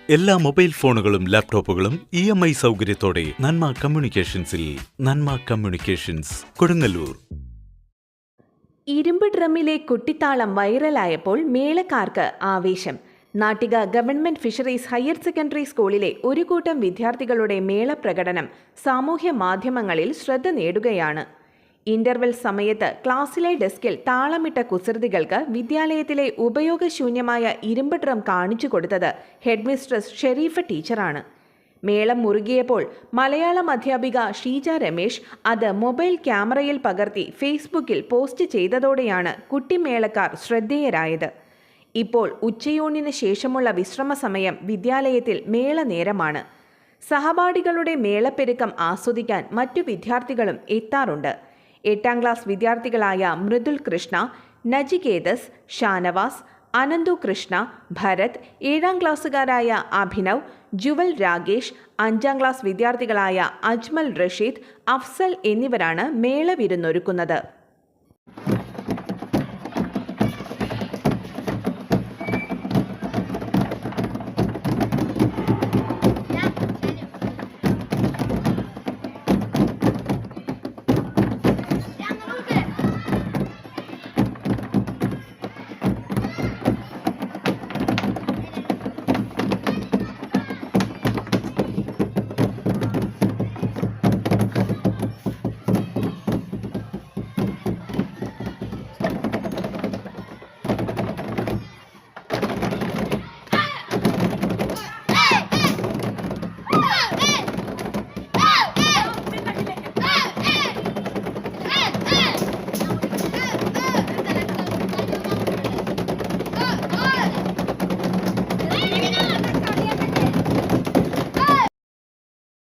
എല്ലാ മൊബൈൽ ഫോണുകളും ലാപ്ടോപ്പുകളും EMI സൗകര്യത്തോടെ നന്മ കമ്മ്യൂണിക്കേഷൻസിൽ. നന്മ കമ്മ്യൂണിക്കേഷൻസ്, കൊടുങ്ങല്ലൂർ. ഇരുമ്പ് ഡ്രമ്മിലെ കുട്ടിത്താളം വൈറലായപ്പോൾ മേളക്കാർക്ക് ആവേശം. Nattika government fisheries higher secondary സ്കൂളിലെ ഒരു കൂട്ടം വിദ്യാർത്ഥികളുടെ മേളപ്രകടനം സാമൂഹ്യ മാധ്യമങ്ങളിൽ ശ്രദ്ധ നേടുകയാണ്. ഇന്റർവെൽ സമയത്ത് ക്ലാസ്സിലെ ഡെസ്കിൽ താളമിട്ട കുസൃതികൾക്ക് വിദ്യാലയത്തിലെ ഉപയോഗശൂന്യമായ ഇരുമ്പ് ഡ്രം കാണിച്ചു കൊടുത്തത് ഹെഡ്മിസ്ട്രസ് ഷെരീഫ ടീച്ചറാണ്. മേളം മുറുകിയപ്പോൾ മലയാളം അധ്യാപിക ഷീജ രമേശ് അത് മൊബൈൽ ക്യാമറയിൽ പകർത്തി ഫേസ്ബുക്കിൽ പോസ്റ്റ് ചെയ്തതോടെയാണ് കുട്ടിമേളക്കാർ ശ്രദ്ധേയരായത്. ഇപ്പോൾ ഉച്ചയൂണിന് ശേഷമുള്ള വിശ്രമ സമയം വിദ്യാലയത്തിൽ മേളനേരമാണ്. സഹപാഠികളുടെ മേളപ്പെരുക്കം ആസ്വദിക്കാൻ മറ്റു വിദ്യാർത്ഥികളും എത്താറുണ്ട്. 8ാം ക്ലാസ് വിദ്യാർത്ഥികളായ മൃദുൽ കൃഷ്ണ, നജികേതസ്, ഷാനവാസ്, അനന്തു കൃഷ്ണ, ഭരത്, 7ാം ക്ലാസ്സുകാരായ അഭിനവ്, ജുവൽ രാഗേഷ്, 5ാം ക്ലാസ് വിദ്യാർത്ഥികളായ അജ്മൽ റഷീദ്, അഫ്സൽ എന്നിവരാണ് മേളവിരുന്നൊരുക്കുന്നത്.